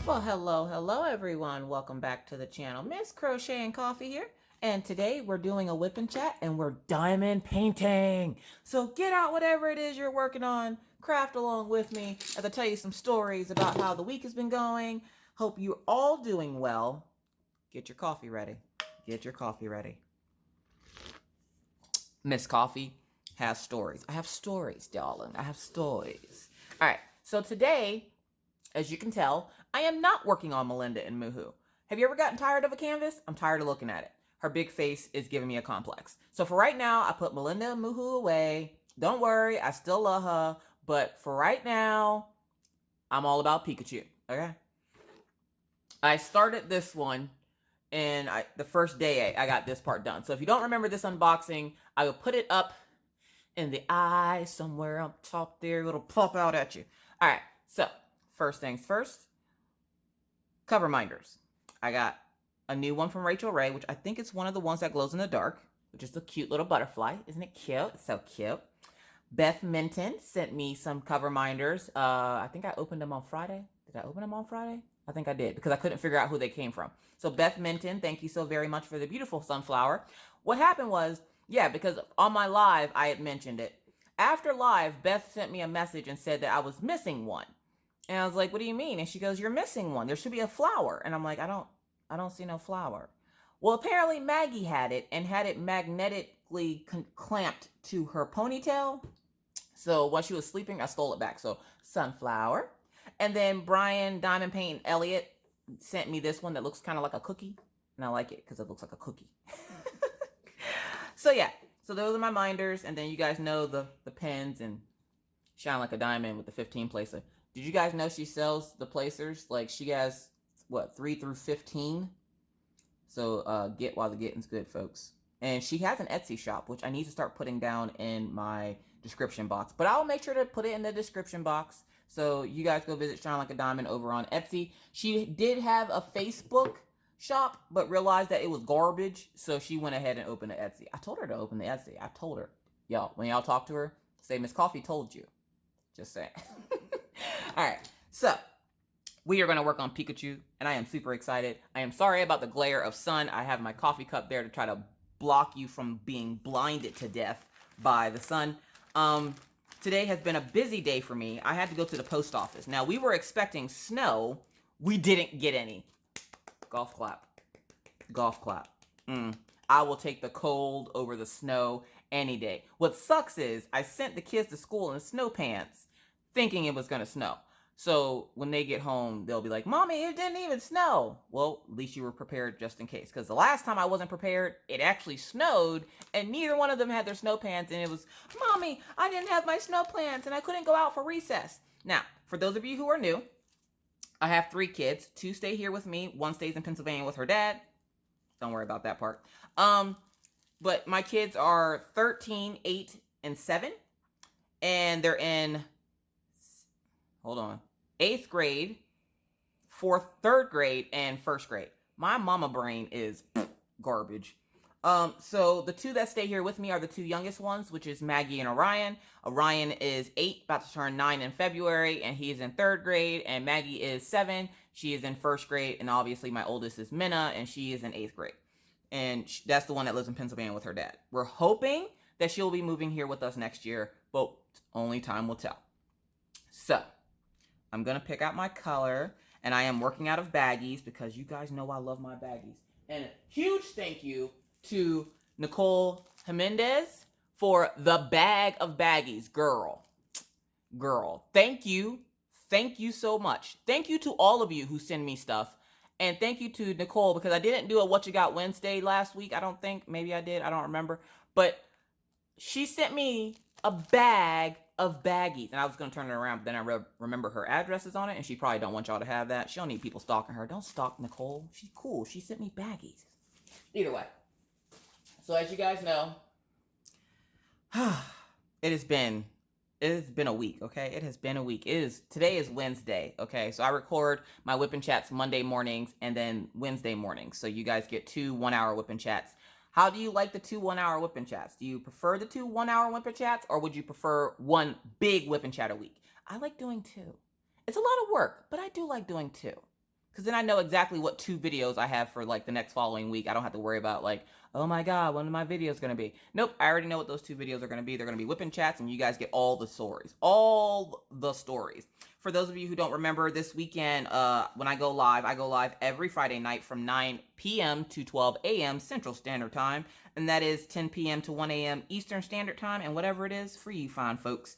Well, hello everyone. Welcome back to the channel. Miss Crochet and Coffee here. And today we're doing a whip and chat and we're diamond painting. So get out whatever it is you're working on, craft along with me as I tell you some stories about how the week has been going. Hope you're all doing well. Get your coffee ready. Get your coffee ready. Miss Coffee has stories. I have stories, darling. I have stories. All right. So today, as you can tell, I am not working on Melinda and Moohoo. Have you ever gotten tired of a canvas? I'm tired of looking at it. Her big face is giving me a complex. So for right now, I put Melinda and Moohoo away. Don't worry, I still love her. But for right now, I'm all about Pikachu, okay? I started this one and the first day I got this part done. So if you don't remember this unboxing, I will put it up in the eye somewhere up top there. It'll pop out at you. All right, so first things first, cover minders. I got a new one from Rachel Ray, which I think is one of the ones that glows in the dark, which is a cute little butterfly. Isn't it cute? It's so cute. Beth Minton sent me some cover minders. I think I opened them on Friday. Did I open them on Friday? I think I did because I couldn't figure out who they came from. So Beth Minton, thank you so very much for the beautiful sunflower. What happened was, yeah, because on my live, I had mentioned it. After live, Beth sent me a message and said that I was missing one. And I was like, what do you mean? And she goes, you're missing one. There should be a flower. And I'm like, I don't see no flower. Well, apparently Maggie had it and had it magnetically clamped to her ponytail. So while she was sleeping, I stole it back. So sunflower. And then Brian Diamond Paint Elliott sent me this one that looks kind of like a cookie. And I like it because it looks like a cookie. So yeah, so those are my minders. And then you guys know the pens and Shine Like a Diamond with the 15 placer. Did you guys know she sells the placers? Like she has, what, 3 through 15? So get while the getting's good, folks. And she has an Etsy shop, which I need to start putting down in my description box. But I'll make sure to put it in the description box. So you guys go visit Shine Like a Diamond over on Etsy. She did have a Facebook shop, but realized that it was garbage. So she went ahead and opened the Etsy. I told her to open the Etsy. I told her. Y'all, when y'all talk to her, say, Miss Coffee told you. Just saying. All right. So we are going to work on Pikachu, and I am super excited. I am sorry about the glare of sun. I have my coffee cup there to try to block you from being blinded to death by the sun. Today has been a busy day for me. I had to go to the post office. Now, we were expecting snow. We didn't get any. Golf clap. Golf clap. I will take the cold over the snow any day. What sucks is I sent the kids to school in snow pants thinking it was going to snow. So when they get home, they'll be like, Mommy, it didn't even snow. Well, at least you were prepared just in case. Because the last time I wasn't prepared, it actually snowed. And neither one of them had their snow pants. And it was, Mommy, I didn't have my snow pants. And I couldn't go out for recess. Now, for those of you who are new, I have 3 kids. 2 stay here with me. 1 stays in Pennsylvania with her dad. Don't worry about that part. But my kids are 13, 8, and 7. And they're in, hold on, 8th grade, 3rd grade, and 1st grade. My mama brain is garbage. So the 2 that stay here with me are the 2 youngest ones, which is Maggie and Orion. Orion is 8, about to turn 9 in February, and he is in 3rd grade. And Maggie is 7. She is in 1st grade. And obviously my oldest is Minna, and she is in 8th grade. And that's the one that lives in Pennsylvania with her dad. We're hoping that she'll be moving here with us next year, but only time will tell. So I'm going to pick out my color, and I am working out of baggies because you guys know I love my baggies. And a huge thank you to Nicole Jimenez for the bag of baggies. Girl, thank you. Thank you so much. Thank you to all of you who send me stuff. And thank you to Nicole because I didn't do a What You Got Wednesday last week. I don't think. Maybe I did. I don't remember. But she sent me a bag of baggies. And I was going to turn it around, but then I remember her address is on it, and she probably don't want y'all to have that. She don't need people stalking her. Don't stalk Nicole. She's cool. She sent me baggies. Either way. So as you guys know, it has been a week, okay? It has been a week. Today is Wednesday, okay? So I record my Whip and Chats Monday mornings and then Wednesday mornings. So you guys get 2 1-hour Whip and Chats. How do you like the 2 1-hour Whip and Chats? Do you prefer the 2 1-hour Whip and Chats, or would you prefer 1 big Whip and Chat a week? I like doing 2. It's a lot of work, but I do like doing 2. Because then I know exactly what 2 videos I have for like the next following week. I don't have to worry about like, oh my God, when are my videos going to be? Nope, I already know what those 2 videos are going to be. They're going to be whipping chats and you guys get all the stories. All the stories. For those of you who don't remember, this weekend, when I go live every Friday night from 9 p.m. to 12 a.m. Central Standard Time. And that is 10 p.m. to 1 a.m. Eastern Standard Time. And whatever it is for you fine folks.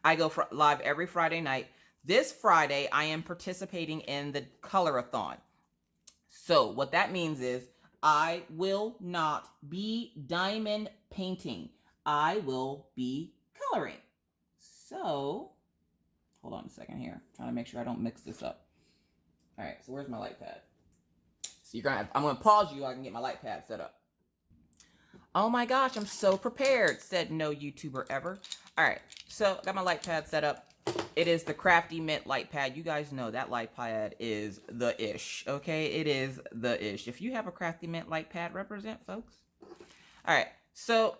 I go live every Friday night. This Friday, I am participating in the Colorathon. So what that means is I will not be diamond painting. I will be coloring. So, hold on a second here. I'm trying to make sure I don't mix this up. All right, so where's my light pad? So I'm going to pause you so I can get my light pad set up. Oh my gosh, I'm so prepared, said no YouTuber ever. All right, so I got my light pad set up. It is the Crafty Mint light pad. You guys know that light pad is the ish, okay? It is the ish. If you have a Crafty Mint light pad, represent, folks. All right, so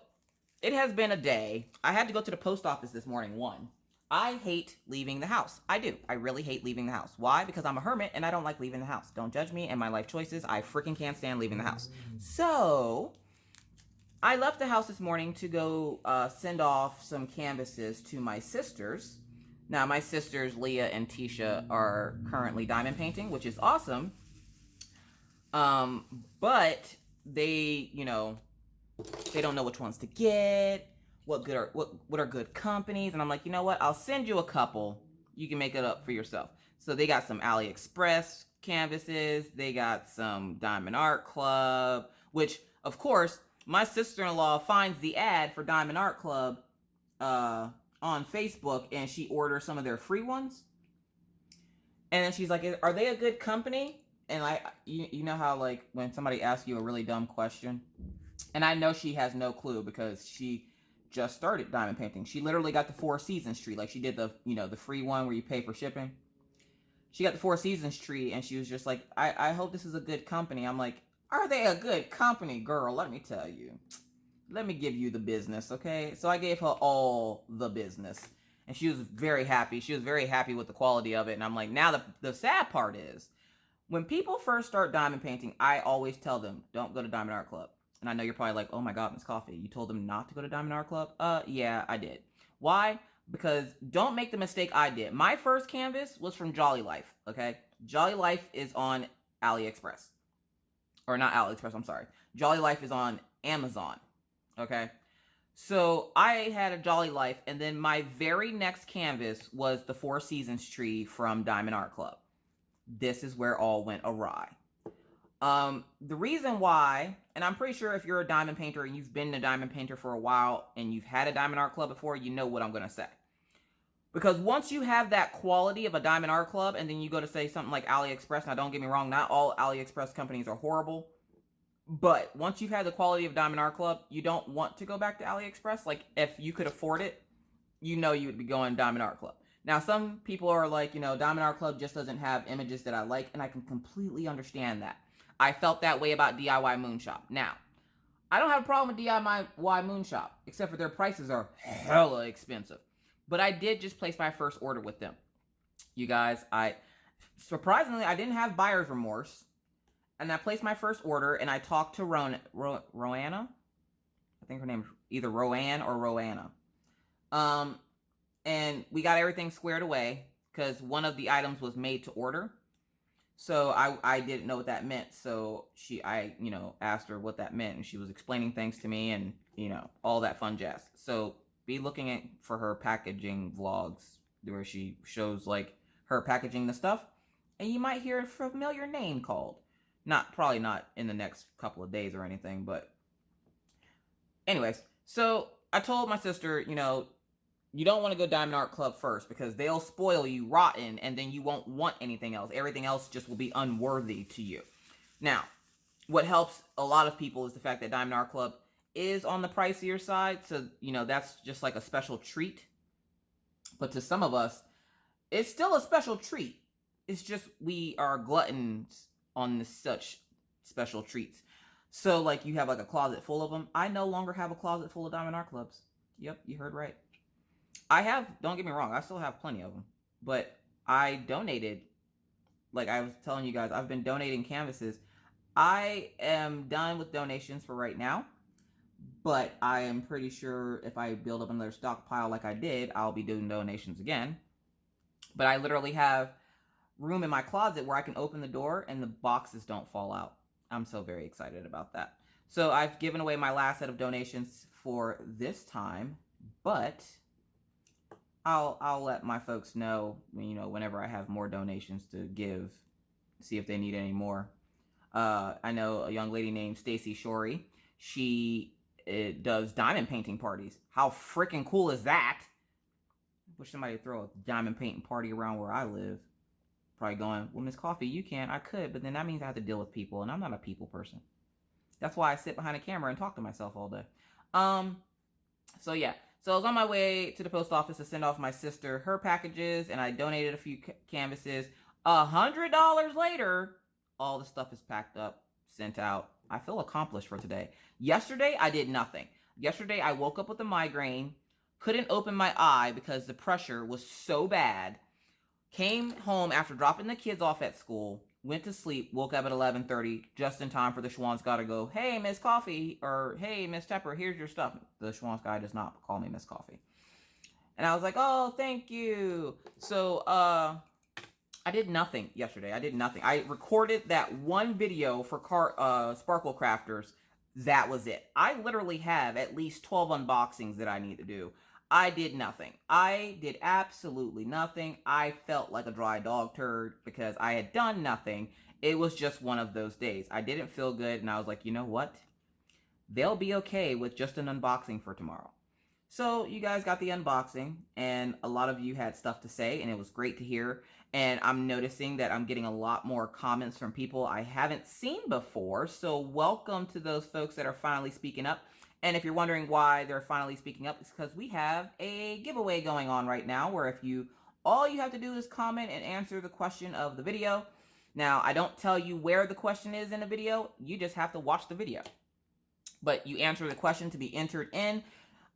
it has been a day. I had to go to the post office this morning, I hate leaving the house. I do. I really hate leaving the house. Why? Because I'm a hermit and I don't like leaving the house. Don't judge me and my life choices. I freaking can't stand leaving the house. So I left the house this morning to go send off some canvases to my sisters. Now, my sisters, Leah and Tisha, are currently diamond painting, which is awesome. But they, they don't know which ones to get, what are good companies. And I'm like, you know what? I'll send you a couple. You can make it up for yourself. So they got some AliExpress canvases. They got some Diamond Art Club, which, of course, my sister-in-law finds the ad for Diamond Art Club on Facebook, and she orders some of their free ones. And then she's like, are they a good company? And you know how like when somebody asks you a really dumb question, and I know she has no clue because she just started diamond painting. She literally got the Four Seasons tree. Like she did the, the free one where you pay for shipping. She got the Four Seasons tree and she was just like, I hope this is a good company. I'm like, are they a good company, girl? Let me tell you. Let me give you the business, okay? So I gave her all the business. And she was very happy. She was very happy with the quality of it. And I'm like, now the sad part is, when people first start diamond painting, I always tell them, don't go to Diamond Art Club. And I know you're probably like, oh my God, Miss Coffee, you told them not to go to Diamond Art Club? Yeah, I did. Why? Because don't make the mistake I did. My first canvas was from Jolly Life, okay? Jolly Life is on AliExpress. Or not AliExpress, I'm sorry. Jolly Life is on Amazon. Okay, so I had a Jolly Life, and then my very next canvas was the Four Seasons tree from Diamond Art Club. This is where all went awry. The reason why, and I'm pretty sure if you're a diamond painter and you've been a diamond painter for a while and you've had a Diamond Art Club before, you know what I'm going to say. Because once you have that quality of a Diamond Art Club and then you go to say something like AliExpress, now don't get me wrong, not all AliExpress companies are horrible. But once you've had the quality of Diamond Art Club, you don't want to go back to AliExpress. Like, if you could afford it, you would be going Diamond Art Club. Now, some people are like, Diamond Art Club just doesn't have images that I like, and I can completely understand that. I felt that way about DIY Moonshop. Now, I don't have a problem with DIY Moonshop, except for their prices are hella expensive. But I did just place my first order with them. You guys, surprisingly, I didn't have buyer's remorse. And I placed my first order, and I talked to Roanna. I think her name is either Roanne or Roanna. And we got everything squared away because one of the items was made to order. So I didn't know what that meant. So I asked her what that meant, and she was explaining things to me and, all that fun jazz. So be looking for her packaging vlogs where she shows like her packaging the stuff, and you might hear a familiar name called. Probably not in the next couple of days or anything, but anyways, so I told my sister, you don't want to go Diamond Art Club first because they'll spoil you rotten and then you won't want anything else. Everything else just will be unworthy to you. Now, what helps a lot of people is the fact that Diamond Art Club is on the pricier side. So, that's just like a special treat. But to some of us, it's still a special treat. It's just we are gluttons on such special treats. So like you have like a closet full of them. I no longer have a closet full of Diamond Art Clubs. Yep, you heard right. Don't get me wrong, I still have plenty of them. But I donated like I was telling you guys, I've been donating canvases. I am done with donations for right now, but I am pretty sure if I build up another stockpile like I did, I'll be doing donations again. But I literally have room in my closet where I can open the door and the boxes don't fall out. I'm so very excited about that. So I've given away my last set of donations for this time, but I'll let my folks know, whenever I have more donations to give, see if they need any more. I know a young lady named Stacy Shorey. She does diamond painting parties. How freaking cool is that? I wish somebody would throw a diamond painting party around where I live. Probably going, well, Miss Coffee, you can't. I could, but then that means I have to deal with people, and I'm not a people person. That's why I sit behind a camera and talk to myself all day. So yeah. So I was on my way to the post office to send off my sister her packages, and I donated a few canvases. $100 later, all the stuff is packed up, sent out. I feel accomplished for today. Yesterday, I did nothing. Yesterday, I woke up with a migraine, couldn't open my eye because the pressure was so bad. Came home after dropping the kids off at school, went to sleep, woke up at 11:30, just in time for the Schwanska to go, hey, Miss Coffee, or hey, Miss Tepper, here's your stuff. The Schwanska does not call me Miss Coffee. And I was like, oh, thank you. So, I did nothing yesterday. I did nothing. I recorded that one video for Sparkle Crafters. That was it. I literally have at least 12 unboxings that I need to do. I did nothing. I did absolutely nothing. I felt like a dry dog turd because I had done nothing. It was just one of those days. I didn't feel good, and I was like, you know what? They'll be okay with just an unboxing for tomorrow. So you guys got the unboxing, and a lot of you had stuff to say, and it was great to hear. And I'm noticing that I'm getting a lot more comments from people I haven't seen before. So welcome to those folks that are finally speaking up. And if you're wondering why they're finally speaking up, it's because we have a giveaway going on right now where all you have to do is comment and answer the question of the video. Now, I don't tell you where the question is in the video. You just have to watch the video. But you answer the question to be entered in.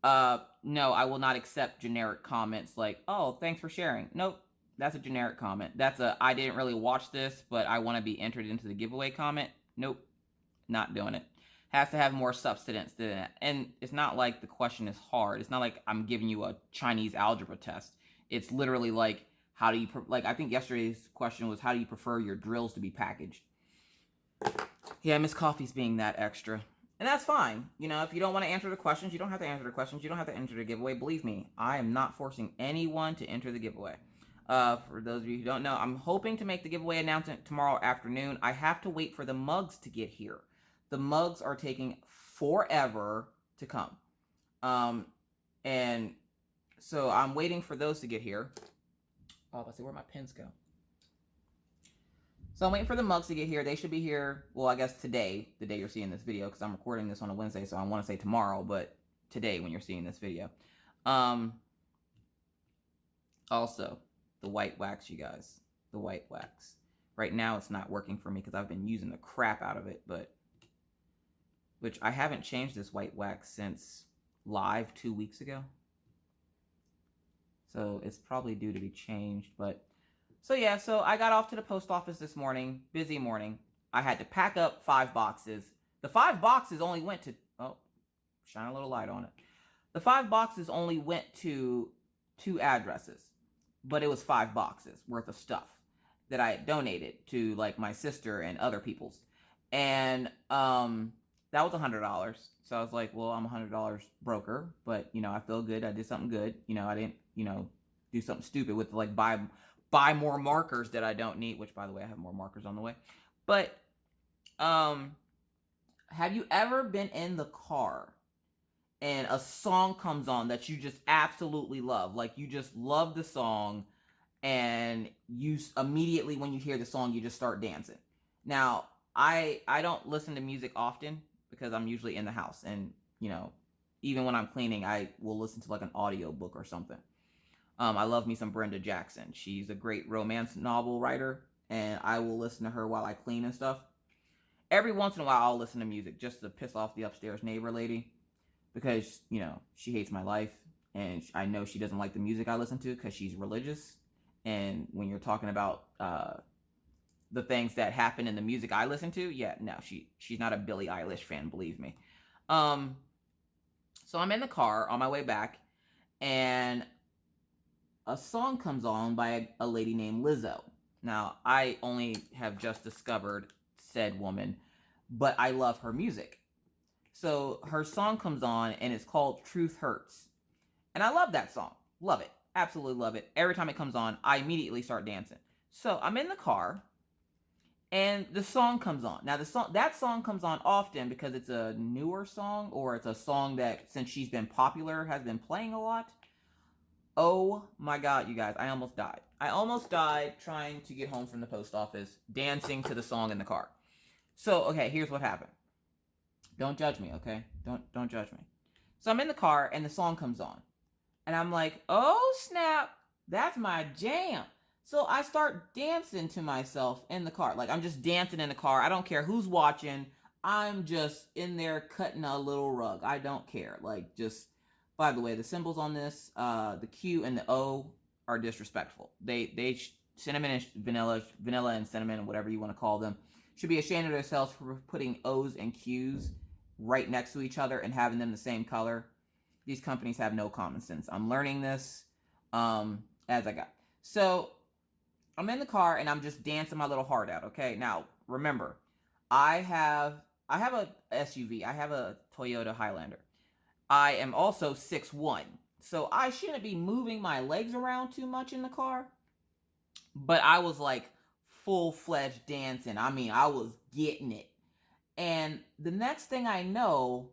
No, I will not accept generic comments like, oh, thanks for sharing. Nope, that's a generic comment. That's I didn't really watch this, but I want to be entered into the giveaway comment. Nope, not doing it. Has to have more substance than that. And it's not like the question is hard. It's not like I'm giving you a Chinese algebra test. It's literally like, how do you, I think yesterday's question was, how do you prefer your drills to be packaged? Yeah, Miss Coffee's being that extra. And that's fine. If you don't want to answer the questions, you don't have to answer the questions. You don't have to enter the giveaway. Believe me, I am not forcing anyone to enter the giveaway. For those of you who don't know, I'm hoping to make the giveaway announcement tomorrow afternoon. I have to wait for the mugs to get here. The mugs are taking forever to come. And so I'm waiting for those to get here. Oh, let's see where my pens go. So I'm waiting for the mugs to get here. They should be here, well, I guess today, the day you're seeing this video, because I'm recording this on a Wednesday, so I want to say tomorrow, but today when you're seeing this video. Also, the white wax, you guys. The white wax. Right now, it's not working for me because I've been using the crap out of it, which I haven't changed this white wax since live 2 weeks ago. So it's probably due to be changed, but... So yeah, so I got off to the post office this morning. Busy morning. I had to pack up 5 boxes. The 5 boxes only went to... Oh, shine a little light on it. The 5 boxes only went to 2 addresses. But it was 5 boxes worth of stuff that I had donated to, like, my sister and other people's. And that was $100. So I was like, well, I'm a $100 broker. But, I feel good. I did something good. I didn't, do something stupid with, like, buy more markers that I don't need, which, by the way, I have more markers on the way. But, have you ever been in the car and a song comes on that you just absolutely love? Like, you just love the song, and you immediately, when you hear the song, you just start dancing. Now, I don't listen to music often because I'm usually in the house, and, even when I'm cleaning, I will listen to, like, an audio book or something. I love me some Brenda Jackson. She's a great romance novel writer, and I will listen to her while I clean and stuff. Every once in a while, I'll listen to music just to piss off the upstairs neighbor lady because, she hates my life, and I know she doesn't like the music I listen to because she's religious. And when you're talking about the things that happen in the music I listen to, yeah, no, she's not a Billie Eilish fan, believe me. So I'm in the car on my way back, and a song comes on by a lady named Lizzo. Now, I only have just discovered said woman, but I love her music. So her song comes on, and it's called Truth Hurts. And I love that song. Love it. Absolutely love it. Every time it comes on, I immediately start dancing. So I'm in the car, and the song comes on. Now that song comes on often because it's a newer song, or it's a song that, since she's been popular, has been playing a lot. Oh my God, you guys, I almost died. I almost died trying to get home from the post office, dancing to the song in the car. So, okay, here's what happened. Don't judge me, okay? Don't judge me. So I'm in the car, and the song comes on. And I'm like, oh snap, that's my jam. So I start dancing to myself in the car. Like, I'm just dancing in the car. I don't care who's watching. I'm just in there cutting a little rug. I don't care. Like, just, by the way, the symbols on this, the Q and the O are disrespectful. Cinnamon and vanilla and cinnamon, whatever you want to call them, should be ashamed of themselves for putting O's and Q's right next to each other and having them the same color. These companies have no common sense. I'm learning this as I go. So I'm in the car, and I'm just dancing my little heart out. Okay. Now remember, I have a SUV. I have a Toyota Highlander. I am also 6'1", so I shouldn't be moving my legs around too much in the car. But I was like full-fledged dancing. I mean, I was getting it. And the next thing I know,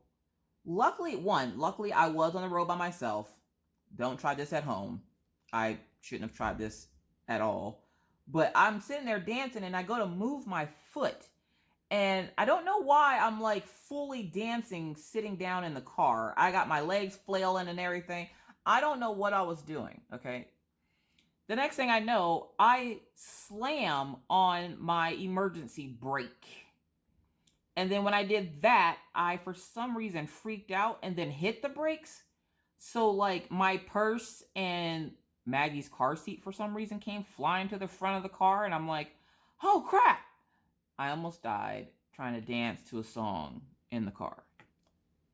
luckily I was on the road by myself. Don't try this at home. I shouldn't have tried this at all. But I'm sitting there dancing, and I go to move my foot. And I don't know why I'm like fully dancing sitting down in the car. I got my legs flailing and everything. I don't know what I was doing, okay? The next thing I know, I slam on my emergency brake. And then when I did that, I, for some reason, freaked out and then hit the brakes. So, like, my purse and Maggie's car seat, for some reason, came flying to the front of the car. And I'm like, oh, crap. I almost died trying to dance to a song in the car.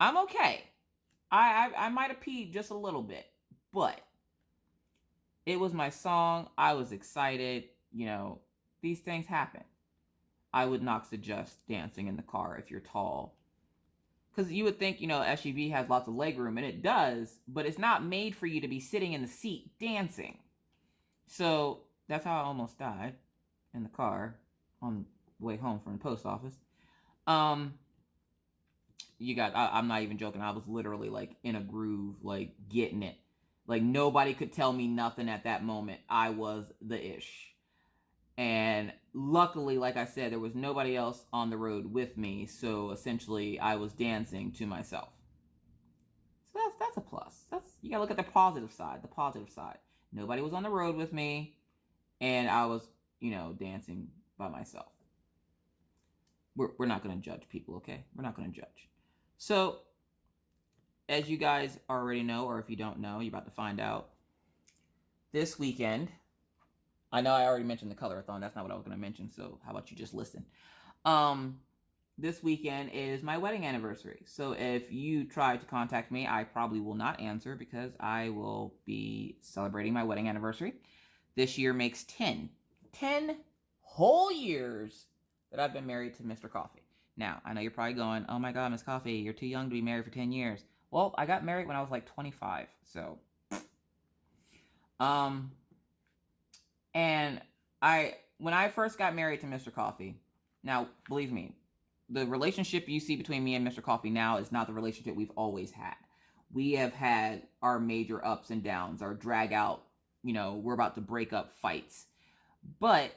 I'm okay. I might have peed just a little bit. But it was my song. I was excited. You know, these things happen. I would not suggest dancing in the car if you're tall. Because you would think, you know, SUV has lots of legroom, and it does, but it's not made for you to be sitting in the seat dancing. So that's how I almost died in the car on the way home from the post office. I'm not even joking. I was literally like in a groove, like getting it. Like nobody could tell me nothing at that moment. I was the ish. And luckily, like I said, there was nobody else on the road with me. So essentially, I was dancing to myself. So that's a plus. You gotta look at the positive side. The positive side. Nobody was on the road with me, and I was, you know, dancing by myself. We're not gonna judge people, okay? We're not gonna judge. So, as you guys already know, or if you don't know, you're about to find out. This weekend, I know I already mentioned the colorathon. That's not what I was going to mention. So how about you just listen? This weekend is my wedding anniversary. So if you try to contact me, I probably will not answer because I will be celebrating my wedding anniversary. This year makes 10 whole years that I've been married to Mr. Coffee. Now, I know you're probably going, oh my God, Miss Coffee, you're too young to be married for 10 years. Well, I got married when I was like 25. So, and when I first got married to Mr. Coffee, now, believe me, the relationship you see between me and Mr. Coffee now is not the relationship we've always had. We have had our major ups and downs, our drag out, you know, we're about to break up fights. But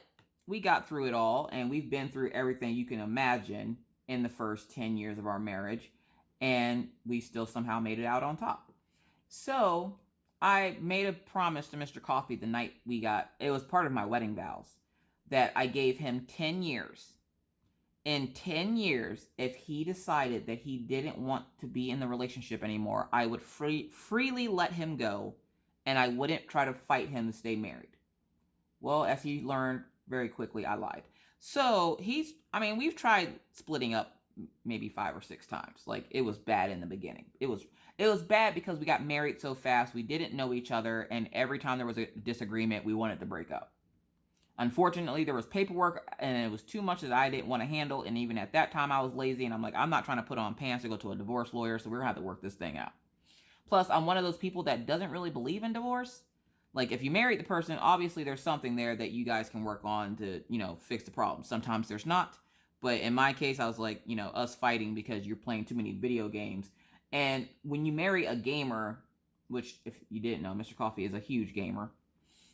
we got through it all, and we've been through everything you can imagine in the first 10 years of our marriage, and we still somehow made it out on top. So I made a promise to Mr. Coffee the night it was part of my wedding vows, that I gave him 10 years. In 10 years, if he decided that he didn't want to be in the relationship anymore, I would freely let him go, and I wouldn't try to fight him to stay married. Well, as he learned Very quickly, I lied. So we've tried splitting up maybe 5 or 6 times. Like, it was bad in the beginning. It was bad because we got married so fast. We didn't know each other, and every time there was a disagreement, we wanted to break up. Unfortunately, there was paperwork, and it was too much that I didn't want to handle. And even at that time, I was lazy, and I'm like, I'm not trying to put on pants to go to a divorce lawyer, so we're gonna have to work this thing out. Plus, I'm one of those people that doesn't really believe in divorce. Like, if you married the person, obviously there's something there that you guys can work on to, fix the problem. Sometimes there's not. But in my case, I was like, us fighting because you're playing too many video games. And when you marry a gamer, which, if you didn't know, Mr. Coffee is a huge gamer.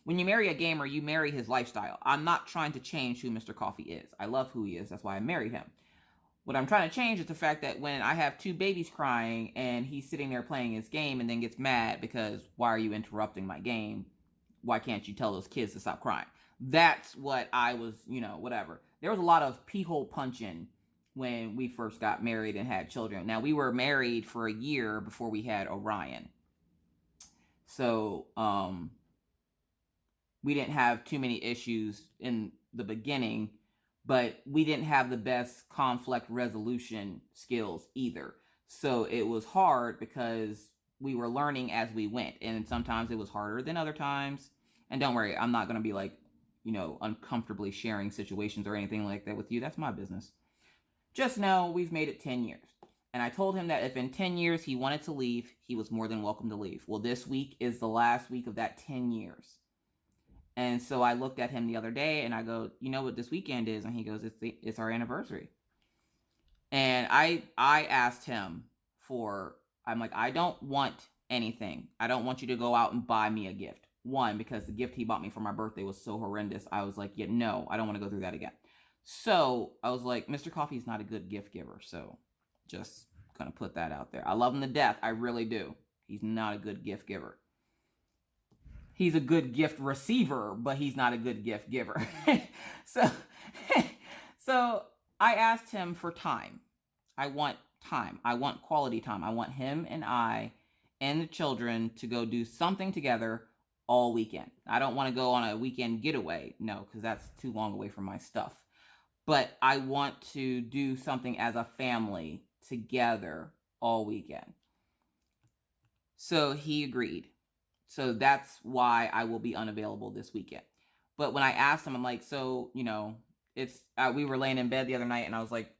When you marry a gamer, you marry his lifestyle. I'm not trying to change who Mr. Coffee is. I love who he is. That's why I married him. What I'm trying to change is the fact that when I have 2 babies crying and he's sitting there playing his game and then gets mad because, why are you interrupting my game? Why can't you tell those kids to stop crying? That's what I was, whatever. There was a lot of pee hole punching when we first got married and had children. Now, we were married for a year before we had Orion. So, we didn't have too many issues in the beginning, but we didn't have the best conflict resolution skills either. So it was hard because we were learning as we went, and sometimes it was harder than other times. And don't worry, I'm not going to be like, uncomfortably sharing situations or anything like that with you. That's my business. Just know we've made it 10 years. And I told him that if in 10 years he wanted to leave, he was more than welcome to leave. Well, this week is the last week of that 10 years. And so I looked at him the other day and I go, you know what this weekend is? And he goes, it's our anniversary. And I asked him I'm like, I don't want anything. I don't want you to go out and buy me a gift. One, because the gift he bought me for my birthday was so horrendous. I was like, yeah, no, I don't want to go through that again. So I was like, Mr. Coffee's not a good gift giver. So just gonna put that out there. I love him to death. I really do. He's not a good gift giver. He's a good gift receiver, but he's not a good gift giver. So I asked him for time. I want time. I want quality time. I want him and I and the children to go do something together all weekend. I don't want to go on a weekend getaway. No, because that's too long away from my stuff. But I want to do something as a family together all weekend. So he agreed. So that's why I will be unavailable this weekend. But when I asked him, I'm like, so, it's, we were laying in bed the other night and I was like,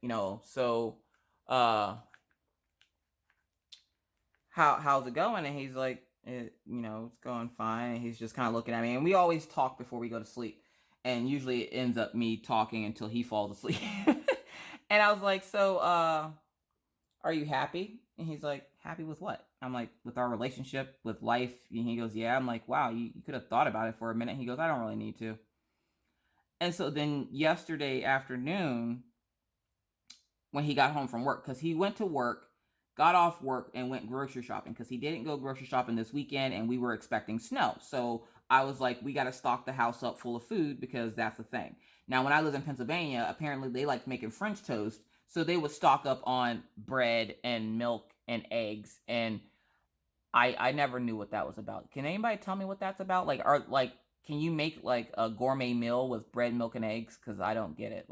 how's it going? And he's like, it's going fine. And he's just kind of looking at me. And we always talk before we go to sleep. And usually it ends up me talking until he falls asleep. And I was like, so, are you happy? And he's like, happy with what? I'm like, with our relationship, with life. And he goes, yeah. I'm like, wow, you could have thought about it for a minute. He goes, I don't really need to. And so then yesterday afternoon, when he got home from work, because he went to work, got off work, and went grocery shopping, because he didn't go grocery shopping this weekend, and we were expecting snow. So I was like, we got to stock the house up full of food, because that's the thing. Now, when I lived in Pennsylvania, apparently they like making French toast, so they would stock up on bread and milk and eggs, and I never knew what that was about. Can anybody tell me what that's about? Can you make like a gourmet meal with bread, milk, and eggs? Because I don't get it.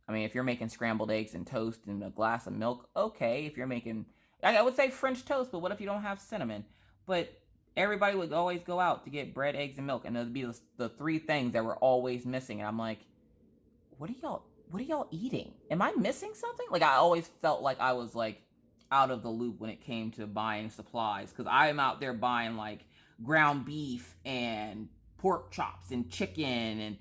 If you're making scrambled eggs and toast and a glass of milk, okay. If you're making, I would say French toast, but what if you don't have cinnamon? But everybody would always go out to get bread, eggs, and milk, and there'd be the 3 things that were always missing. And I'm like, what are y'all eating? Am I missing something? Like, I always felt like I was like out of the loop when it came to buying supplies, because I'm out there buying like ground beef and pork chops and chicken and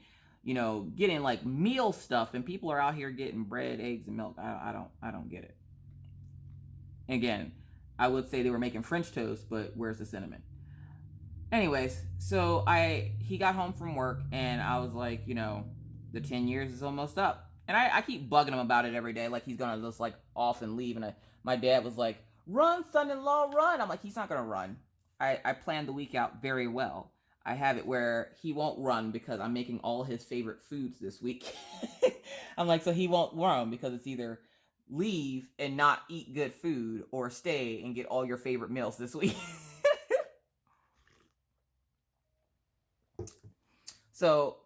getting like meal stuff, and people are out here getting bread, eggs, and milk. I don't get it. Again, I would say they were making French toast, but where's the cinnamon? Anyways, so he got home from work, and I was like, the 10 years is almost up. And I keep bugging him about it every day, like he's gonna just like off and leave. And my dad was like, run, son-in-law, run. I'm like, he's not gonna run. I planned the week out very well. I have it where he won't run because I'm making all his favorite foods this week. I'm like, so he won't run because it's either leave and not eat good food or stay and get all your favorite meals this week. So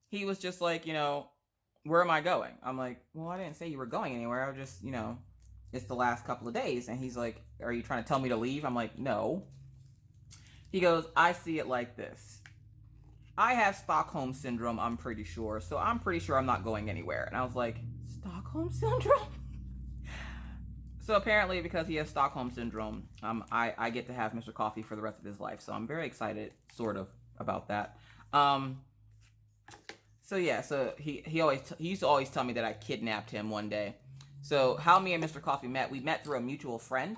he was just like, where am I going? I'm like, well, I didn't say you were going anywhere. I was just, it's the last couple of days. And he's like, are you trying to tell me to leave? I'm like, no. He goes, I see it like this. I have Stockholm syndrome, I'm pretty sure. So I'm pretty sure I'm not going anywhere. And I was like, Stockholm syndrome? So apparently, because he has Stockholm syndrome, I get to have Mr. Coffee for the rest of his life. So I'm very excited, sort of, about that. So yeah, so he used to always tell me that I kidnapped him one day. So how me and Mr. Coffee met, we met through a mutual friend.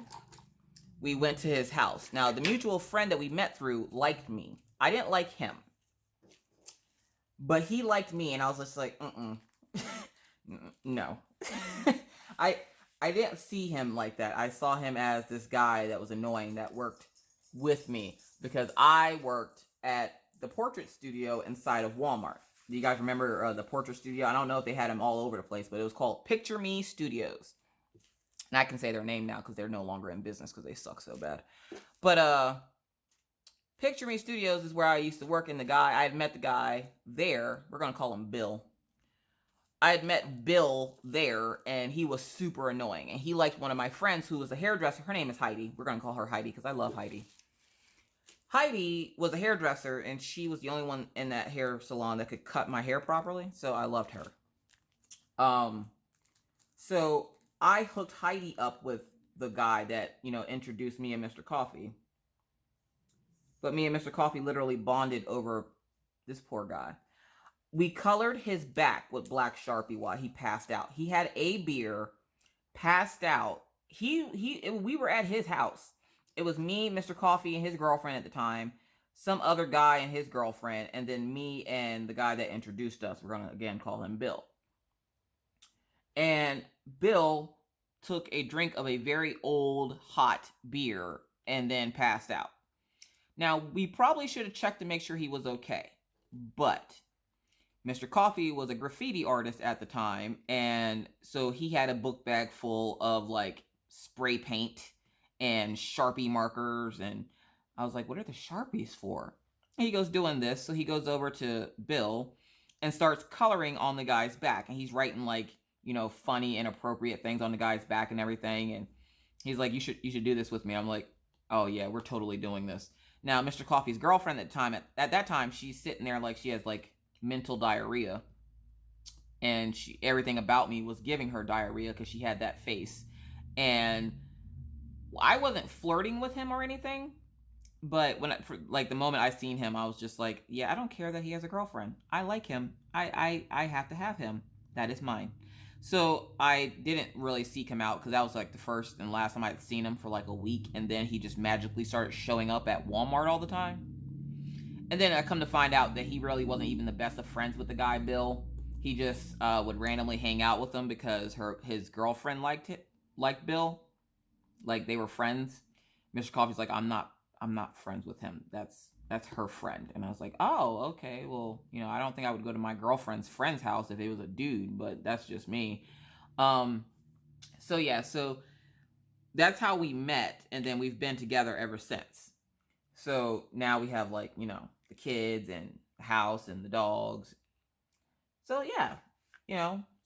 We went to his house. Now, the mutual friend that we met through liked me. I didn't like him. But he liked me, and I was just like, no. I didn't see him like that. I saw him as this guy that was annoying that worked with me because I worked at the portrait studio inside of Walmart. Do you guys remember the portrait studio? I don't know if they had them all over the place, but it was called Picture Me Studios. And I can say their name now because they're no longer in business because they suck so bad. But Picture Me Studios is where I used to work, and I had met the guy there. We're going to call him Bill. I had met Bill there, and he was super annoying. And he liked one of my friends who was a hairdresser. Her name is Heidi. We're going to call her Heidi because I love Heidi. Heidi was a hairdresser, and she was the only one in that hair salon that could cut my hair properly. So I loved her. So I hooked Heidi up with the guy that, introduced me and Mr. Coffee. But me and Mr. Coffee literally bonded over this poor guy. We colored his back with black Sharpie while he passed out. He had a beer, passed out. We were at his house. It was me, Mr. Coffee, and his girlfriend at the time, some other guy and his girlfriend, and then me and the guy that introduced us. We're going to, again, call him Bill. And Bill took a drink of a very old, hot beer and then passed out. Now, we probably should have checked to make sure he was okay. But Mr. Coffee was a graffiti artist at the time, and so he had a book bag full of, like, spray paint and Sharpie markers, and I was like, what are the Sharpies for? And he goes doing this, so he goes over to Bill and starts coloring on the guy's back, and he's writing, like, funny, inappropriate things on the guy's back and everything, and he's like, you should do this with me. I'm like, oh yeah, we're totally doing this. Now, Mr. Coffee's girlfriend at that time, she's sitting there like she has, like, mental diarrhea, and everything about me was giving her diarrhea because she had that face. And I wasn't flirting with him or anything, but the moment I seen him, I was just like, yeah, I don't care that he has a girlfriend. I like him. I have to have him. That is mine. So I didn't really seek him out because that was like the first and last time I'd seen him for like a week, and then he just magically started showing up at Walmart all the time. And then I come to find out that he really wasn't even the best of friends with the guy Bill. He just would randomly hang out with him because his girlfriend liked Bill, like they were friends. Mr. Coffee's like, I'm not friends with him. That's her friend. And I was like, oh, okay. Well, I don't think I would go to my girlfriend's friend's house if it was a dude, but that's just me. So yeah, so that's how we met, and then we've been together ever since. So now we have, like, the kids and the house and the dogs. So yeah,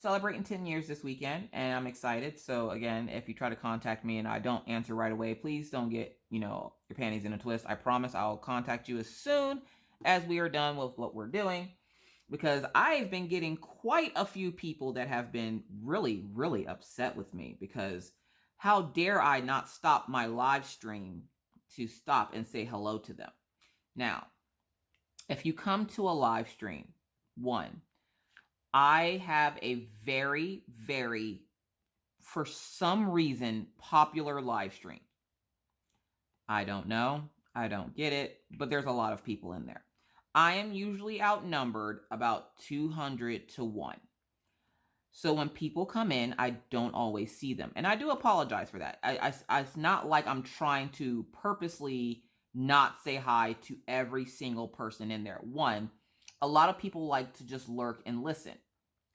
celebrating 10 years this weekend, and I'm excited. So again, if you try to contact me and I don't answer right away, please don't get, your panties in a twist. I promise I'll contact you as soon as we are done with what we're doing, because I've been getting quite a few people that have been really, really upset with me because how dare I not stop my live stream to stop and say hello to them. Now, if you come to a live stream, I have a very, very, for some reason, popular live stream. I don't know. I don't get it, but there's a lot of people in there. I am usually outnumbered about 200 to 1. So when people come in, I don't always see them. And I do apologize for that. It's not like I'm trying to purposely not say hi to every single person in there. A lot of people like to just lurk and listen,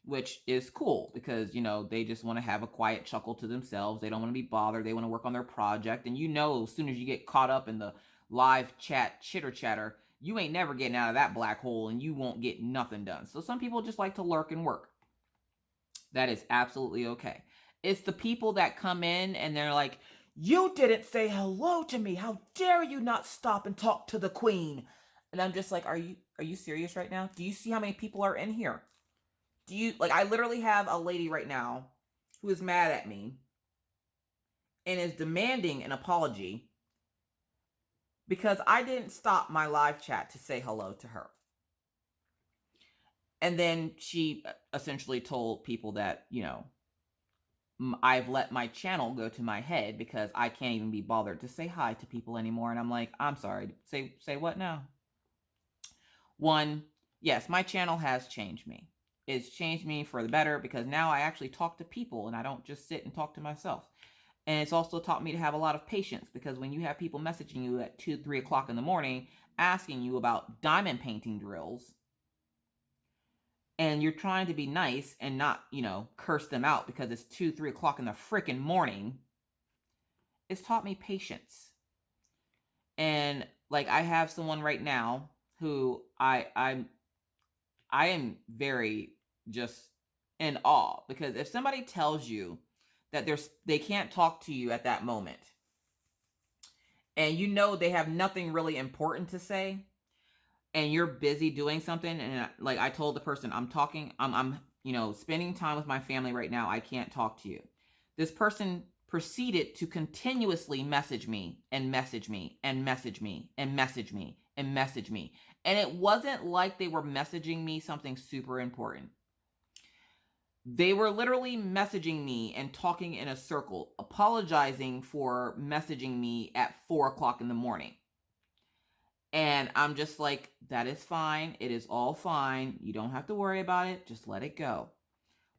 which is cool because, they just want to have a quiet chuckle to themselves. They don't want to be bothered. They want to work on their project. And as soon as you get caught up in the live chat chitter chatter, you ain't never getting out of that black hole and you won't get nothing done. So some people just like to lurk and work. That is absolutely okay. It's the people that come in and they're like, you didn't say hello to me. How dare you not stop and talk to the queen? And I'm just like, are you serious right now? Do you see how many people are in here? Do you, like, I literally have a lady right now who is mad at me and is demanding an apology because I didn't stop my live chat to say hello to her. And then she essentially told people that, you know, I've let my channel go to my head because I can't even be bothered to say hi to people anymore. And I'm like, I'm sorry, say what now? One, yes, my channel has changed me. It's changed me for the better because now I actually talk to people and I don't just sit and talk to myself. And it's also taught me to have a lot of patience because when you have people messaging you at 2, 3 o'clock in the morning, asking you about diamond painting drills, and you're trying to be nice and not, you know, curse them out because it's 2, 3 o'clock in the freaking morning, it's taught me patience. And like, I have someone right now who I am very just in awe because if somebody tells you that they can't talk to you at that moment and you know they have nothing really important to say, and you're busy doing something, and like I told the person, I'm you know, spending time with my family right now, I can't talk to you. This person proceeded to continuously message me and message me and message me and message me and message me. And it wasn't like they were messaging me something super important. They were literally messaging me and talking in a circle, apologizing for messaging me at 4 o'clock in the morning. And I'm just like, that is fine. It is all fine. You don't have to worry about it. Just let it go.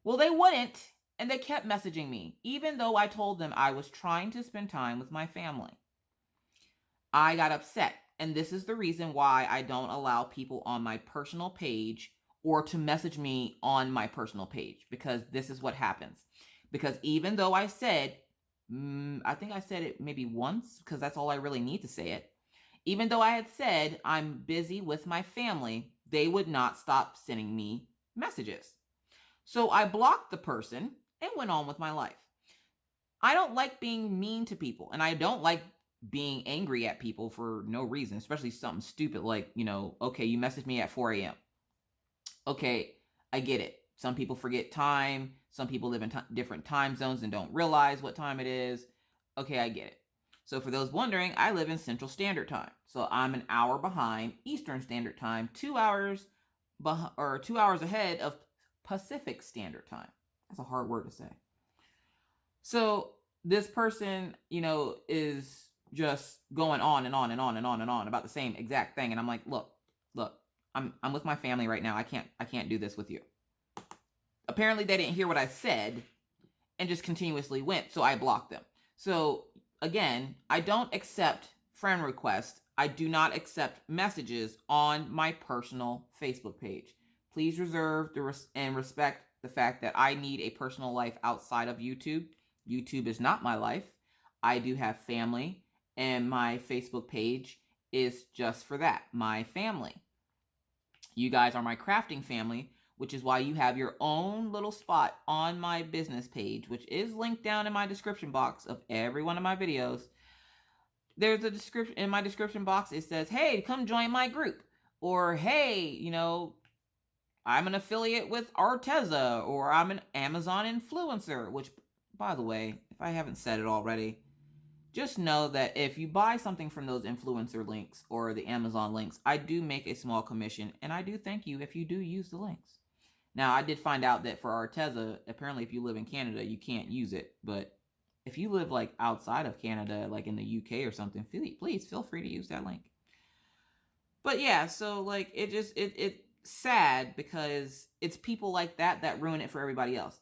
Well, they wouldn't. And they kept messaging me, even though I told them I was trying to spend time with my family. I got upset. And this is the reason why I don't allow people on my personal page or to message me on my personal page. Because this is what happens. Because even though I said, I think I said it maybe once, because that's all I really need to say it. Even though I had said I'm busy with my family, they would not stop sending me messages. So I blocked the person and went on with my life. I don't like being mean to people, and I don't like being angry at people for no reason, especially something stupid like, you know, okay, you messaged me at 4 a.m. Okay, I get it. Some people forget time. Some people live in different time zones and don't realize what time it is. Okay, I get it. So for those wondering, I live in Central Standard Time. So I'm an hour behind Eastern Standard Time, 2 hours 2 hours ahead of Pacific Standard Time. That's a hard word to say. So this person, you know, is just going on and on and on and on and on about the same exact thing. And I'm like, look, I'm with my family right now. I can't do this with you. Apparently they didn't hear what I said and just continuously went. So I blocked them. So again, I don't accept friend requests. I do not accept messages on my personal Facebook page. Please reserve and respect the fact that I need a personal life outside of YouTube. YouTube is not my life. I do have family, and my Facebook page is just for that, my family. You guys are my crafting family, which is why you have your own little spot on my business page, which is linked down in my description box of every one of my videos. There's a description in my description box. It says, hey, come join my group. Or, hey, you know, I'm an affiliate with Arteza, or I'm an Amazon influencer, which, by the way, if I haven't said it already, just know that if you buy something from those influencer links or the Amazon links, I do make a small commission, and I do thank you if you do use the links. Now, I did find out that for Arteza, apparently if you live in Canada, you can't use it. But if you live like outside of Canada, like in the UK or something, please feel free to use that link. But yeah, so like it's sad because it's people like that ruin it for everybody else.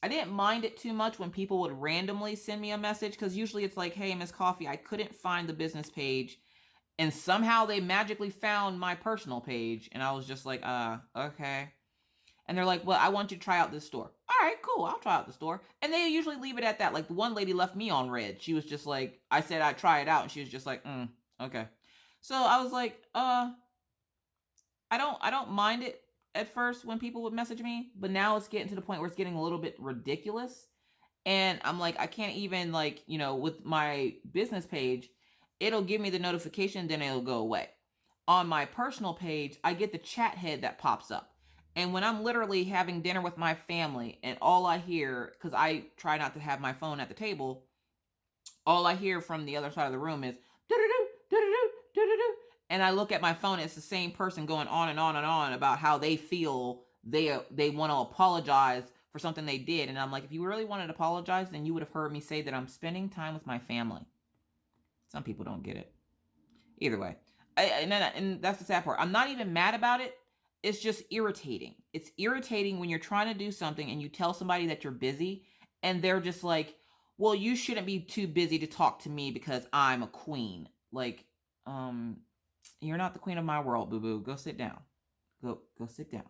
I didn't mind it too much when people would randomly send me a message because usually it's like, hey, Miss Coffee, I couldn't find the business page. And somehow they magically found my personal page. And I was just like, okay. And they're like, well, I want you to try out this store. All right, cool. I'll try out the store. And they usually leave it at that. Like the one lady left me on red. She was just like, I said I'd try it out. And she was just like, okay. So I was like, I don't mind it at first when people would message me, but now it's getting to the point where it's getting a little bit ridiculous. And I'm like, I can't even, like, with my business page, it'll give me the notification, then it'll go away. On my personal page, I get the chat head that pops up. And when I'm literally having dinner with my family and all I hear, because I try not to have my phone at the table, all I hear from the other side of the room is do-do-do, do-do-do, do-do-do. And I look at my phone, it's the same person going on and on and on about how they feel they want to apologize for something they did. And I'm like, if you really wanted to apologize, then you would have heard me say that I'm spending time with my family. Some people don't get it. Either way. And that's the sad part. I'm not even mad about it. It's just irritating. It's irritating when you're trying to do something and you tell somebody that you're busy and they're just like, well, you shouldn't be too busy to talk to me because I'm a queen. Like, you're not the queen of my world, boo-boo. Go sit down. Go sit down.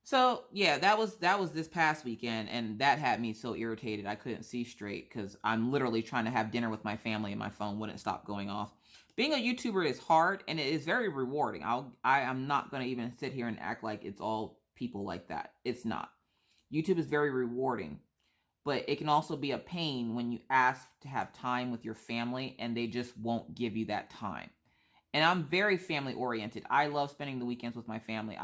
So yeah, that was this past weekend, and that had me so irritated I couldn't see straight because I'm literally trying to have dinner with my family and my phone wouldn't stop going off. Being a YouTuber is hard and it is very rewarding. I'm not gonna even sit here and act like it's all people like that. It's not. YouTube is very rewarding, but it can also be a pain when you ask to have time with your family and they just won't give you that time. And I'm very family oriented. I love spending the weekends with my family.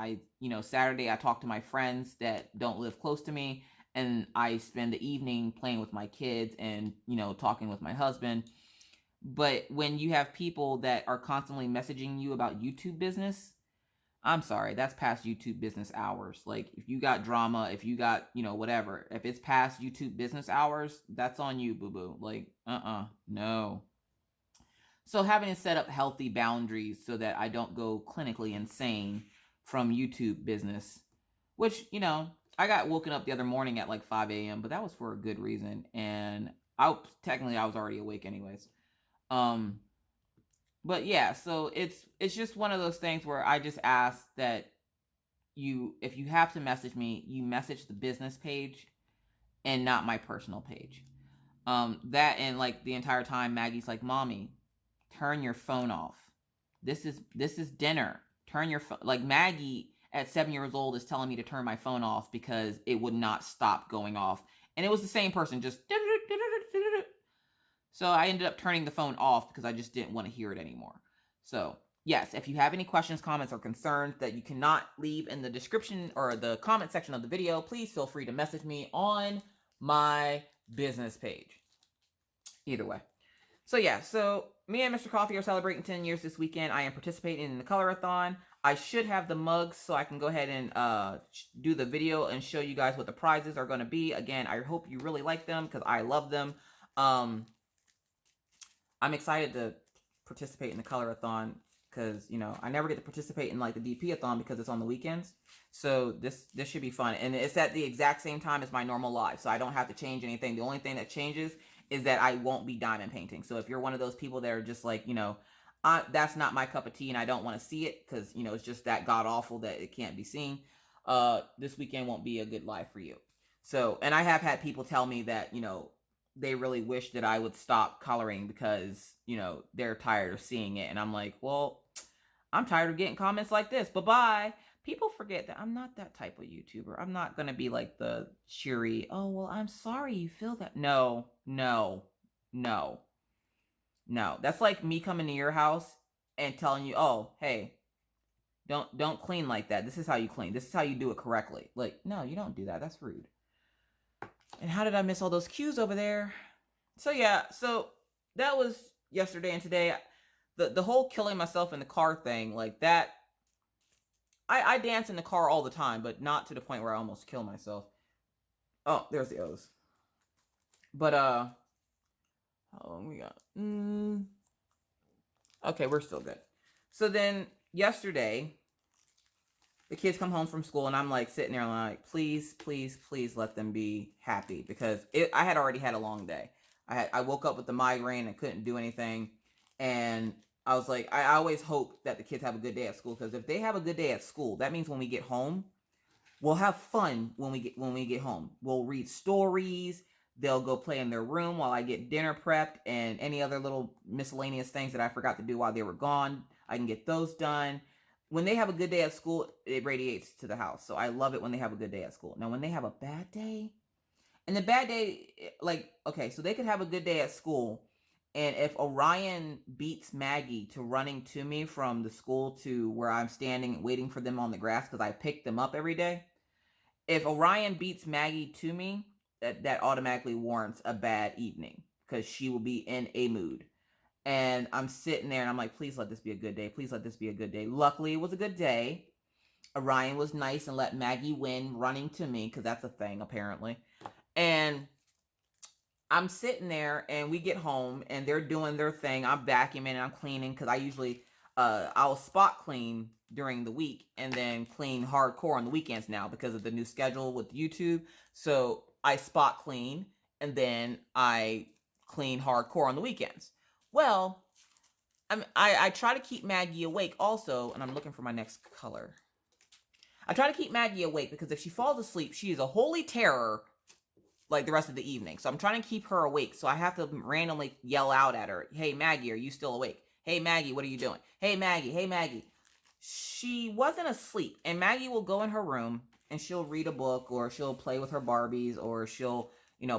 Saturday I talk to my friends that don't live close to me, and I spend the evening playing with my kids and, talking with my husband. But when you have people that are constantly messaging you about YouTube business, I'm sorry, that's past YouTube business hours. Like, if you got drama, if you got, whatever, if it's past YouTube business hours, that's on you, boo-boo. Like, no. So having to set up healthy boundaries so that I don't go clinically insane from YouTube business, which, I got woken up the other morning at like 5 a.m., but that was for a good reason. And I was already awake anyways. But yeah, so it's just one of those things where I just ask that if you have to message me, you message the business page and not my personal page. That, and like the entire time Maggie's like, "Mommy, turn your phone off. This is dinner. Turn your phone." Like, Maggie at 7 years old is telling me to turn my phone off because it would not stop going off. And it was the same person, just. So I ended up turning the phone off because I just didn't want to hear it anymore. So yes, if you have any questions, comments, or concerns that you cannot leave in the description or the comment section of the video, please feel free to message me on my business page. Either way. So yeah, so me and Mr. Coffee are celebrating 10 years this weekend. I am participating in the colorathon. I should have the mugs so I can go ahead and do the video and show you guys what the prizes are going to be. Again, I hope you really like them because I love them. I'm excited to participate in the colorathon because, I never get to participate in like the DP-a-thon because it's on the weekends. So this should be fun. And it's at the exact same time as my normal live, so I don't have to change anything. The only thing that changes is that I won't be diamond painting. So if you're one of those people that are just like, that's not my cup of tea and I don't want to see it because, it's just that god awful that it can't be seen, this weekend won't be a good live for you. So, and I have had people tell me that, they really wish that I would stop coloring because, they're tired of seeing it. And I'm like, well, I'm tired of getting comments like this. Bye-bye. People forget that I'm not that type of YouTuber. I'm not going to be like the cheery, "Oh, well, I'm sorry you feel that." No. That's like me coming to your house and telling you, "Oh, hey, don't clean like that. This is how you clean. This is how you do it correctly." Like, no, you don't do that. That's rude. And how did I miss all those cues over there? So yeah, so that was yesterday and today. The whole killing myself in the car thing, like that, I dance in the car all the time, but not to the point where I almost kill myself. Oh, there's the O's. But how long we got? Okay, we're still good. So then yesterday, the kids come home from school and I'm like sitting there like, please let them be happy because I had already had a long day. I woke up with the migraine and couldn't do anything, and I was like, I always hope that the kids have a good day at school because if they have a good day at school, that means when we get home, we'll have fun when we get home. We'll read stories. They'll go play in their room while I get dinner prepped and any other little miscellaneous things that I forgot to do while they were gone. I can get those done. when they have a good day at school, it radiates to the house. So I love it when they have a good day at school. Now, when they have a bad day, and the bad day, like, okay, so they could have a good day at school. And if Orion beats Maggie to running to me from the school to where I'm standing waiting for them on the grass because I pick them up every day, if Orion beats Maggie to me, that automatically warrants a bad evening because she will be in a mood. And I'm sitting there and I'm like, please let this be a good day. Please let this be a good day. Luckily, it was a good day. Orion was nice and let Maggie win running to me because that's a thing, apparently. And I'm sitting there and we get home and they're doing their thing. I'm vacuuming and I'm cleaning because I usually, I'll spot clean during the week and then clean hardcore on the weekends now because of the new schedule with YouTube. So I spot clean and then I clean hardcore on the weekends. Well, I try to keep Maggie awake also, and I'm looking for my next color. I try to keep Maggie awake because if she falls asleep, she is a holy terror like the rest of the evening. So I'm trying to keep her awake. So I have to randomly yell out at her, hey, Maggie, are you still awake? Hey, Maggie, what are you doing? Hey, Maggie, hey, Maggie. She wasn't asleep. And Maggie will go in her room and she'll read a book or she'll play with her Barbies or she'll,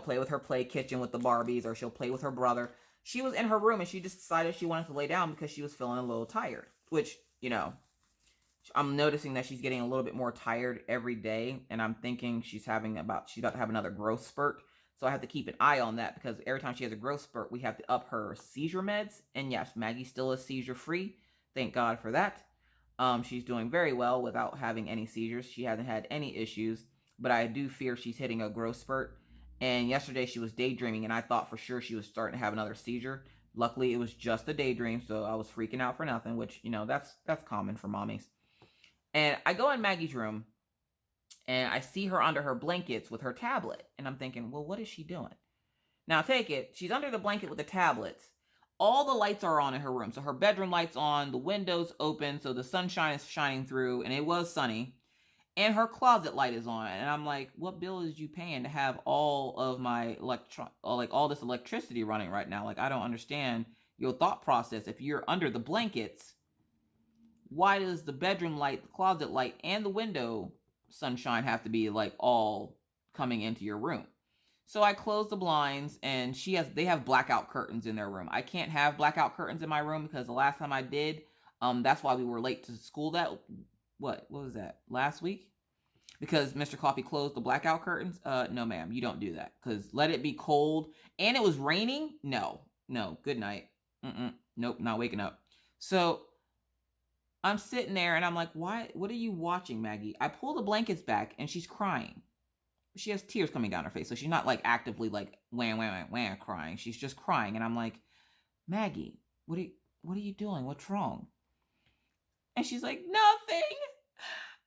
play with her play kitchen with the Barbies or she'll play with her brother. She was in her room and she just decided she wanted to lay down because she was feeling a little tired, which, I'm noticing that she's getting a little bit more tired every day, and I'm thinking she's about to have another growth spurt. So I have to keep an eye on that because every time she has a growth spurt, we have to up her seizure meds. And yes, Maggie still is seizure free. Thank God for that. She's doing very well without having any seizures. She hasn't had any issues, but I do fear she's hitting a growth spurt. And yesterday she was daydreaming, and I thought for sure she was starting to have another seizure. Luckily, it was just a daydream, so I was freaking out for nothing, which, that's common for mommies. And I go in Maggie's room and I see her under her blankets with her tablet. And I'm thinking, well, what is she doing? Now, take it. She's under the blanket with the tablets. All the lights are on in her room. So her bedroom light's on, the window's open, so the sunshine is shining through, and it was sunny. And her closet light is on. And I'm like, what bill is you paying to have all of my all this electricity running right now? Like, I don't understand your thought process. If you're under the blankets, why does the bedroom light, the closet light, and the window sunshine have to be like all coming into your room? So I close the blinds and they have blackout curtains in their room. I can't have blackout curtains in my room because the last time I did, that's why we were late to school what was that? Last week? Because Mr. Coffee closed the blackout curtains? No ma'am, you don't do that. Because let it be cold and it was raining? No, good night. Nope, not waking up. So I'm sitting there and I'm like, why? What are you watching, Maggie? I pull the blankets back and she's crying. She has tears coming down her face. So she's not like actively like wham crying. She's just crying. And I'm like, Maggie, what are you doing? What's wrong? And she's like, nothing.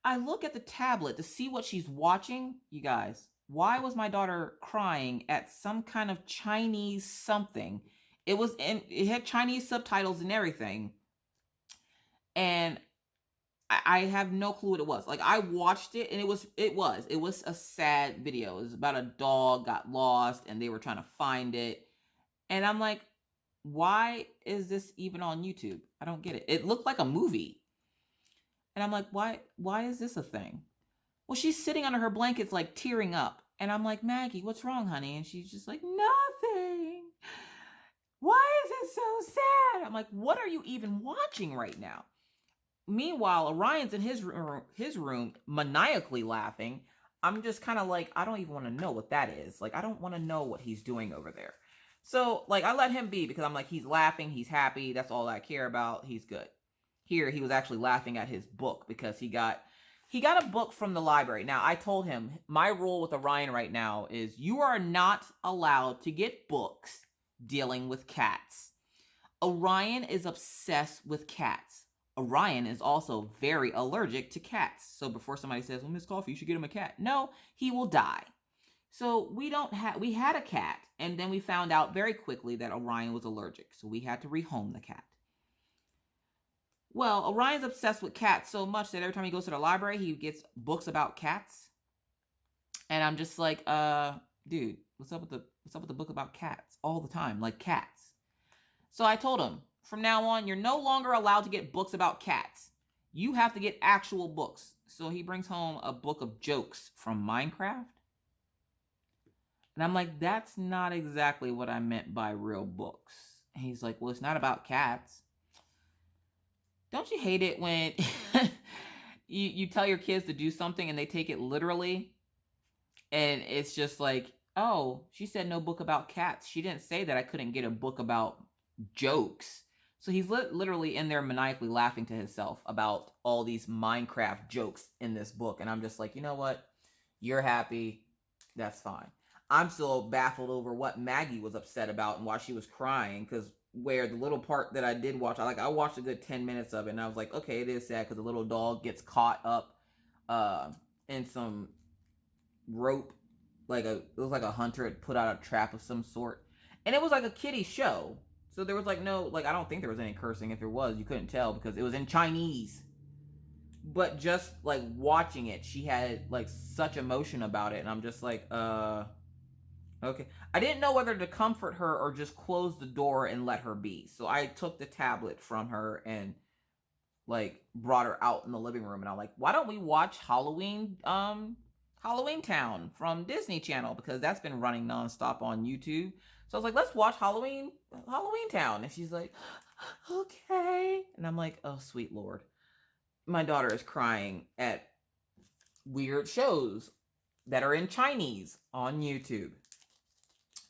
I look at the tablet to see what she's watching. You guys, why was my daughter crying at some kind of Chinese something? It had Chinese subtitles and everything. And I have no clue what it was. Like, I watched it and it was a sad video. It was about a dog got lost and they were trying to find it. And I'm like, why is this even on YouTube? I don't get it. It looked like a movie. And I'm like, why is this a thing? Well, she's sitting under her blankets, like tearing up. And I'm like, Maggie, what's wrong, honey? And she's just like, nothing. Why is it so sad? I'm like, what are you even watching right now? Meanwhile, Orion's in his room maniacally laughing. I'm just kind of like, I don't even want to know what that is. Like, I don't want to know what he's doing over there. So, like, I let him be because I'm like, he's laughing, he's happy, that's all I care about, he's good. Here, he was actually laughing at his book because he got a book from the library. Now, I told him, my rule with Orion right now is you are not allowed to get books dealing with cats. Orion is obsessed with cats. Orion is also very allergic to cats. So before somebody says, well, Miss Coffee, you should get him a cat. No, he will die. So we had a cat, and then we found out very quickly that Orion was allergic. So we had to rehome the cat. Well, Orion's obsessed with cats so much that every time he goes to the library, he gets books about cats. And I'm just like, dude, what's up with the book about cats all the time? Like cats. So I told him, from now on, you're no longer allowed to get books about cats. You have to get actual books. So he brings home a book of jokes from Minecraft. And I'm like, that's not exactly what I meant by real books. And he's like, well, it's not about cats. Don't you hate it when you tell your kids to do something and they take it literally? And it's just like, oh, she said no book about cats. She didn't say that I couldn't get a book about jokes. So he's literally in there maniacally laughing to himself about all these Minecraft jokes in this book. And I'm just like, you know what? You're happy. That's fine. I'm still baffled over what Maggie was upset about and why she was crying. Because where the little part that I did watch, I watched a good 10 minutes of it. And I was like, okay, it is sad because the little dog gets caught up in some rope. It was like a hunter had put out a trap of some sort. And it was like a kiddie show. So there was like no, I don't think there was any cursing. If there was, you couldn't tell because it was in Chinese. But just like watching it, she had like such emotion about it. And I'm just like, okay. I didn't know whether to comfort her or just close the door and let her be. So I took the tablet from her and like brought her out in the living room. And I'm like, why don't we watch Halloween Town from Disney Channel? Because that's been running nonstop on YouTube. So I was like, let's watch Halloween Town. And she's like, okay. And I'm like, oh, sweet Lord. My daughter is crying at weird shows that are in Chinese on YouTube.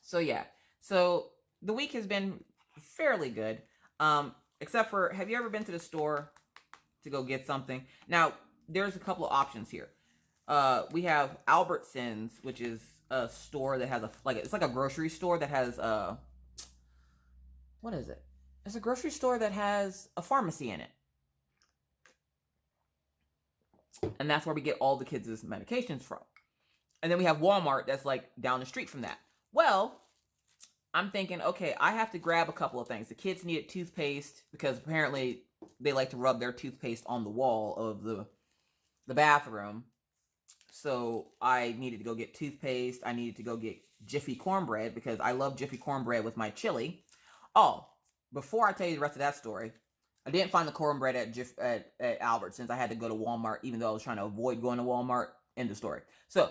So yeah. So the week has been fairly good. Except for, have you ever been to the store to go get something? Now, there's a couple of options here. We have Albertsons, which is a store that has it's like a grocery store that has what is it? It's a grocery store that has a pharmacy in it. And that's where we get all the kids' medications from. And then we have Walmart that's like down the street from that. Well, I'm thinking, okay, I have to grab a couple of things. The kids needed toothpaste because apparently they like to rub their toothpaste on the wall of the bathroom. So I needed to go get toothpaste. I needed to go get Jiffy cornbread because I love Jiffy cornbread with my chili. Oh, before I tell you the rest of that story, I didn't find the cornbread at Albertsons. I had to go to Walmart, even though I was trying to avoid going to Walmart. End of story. So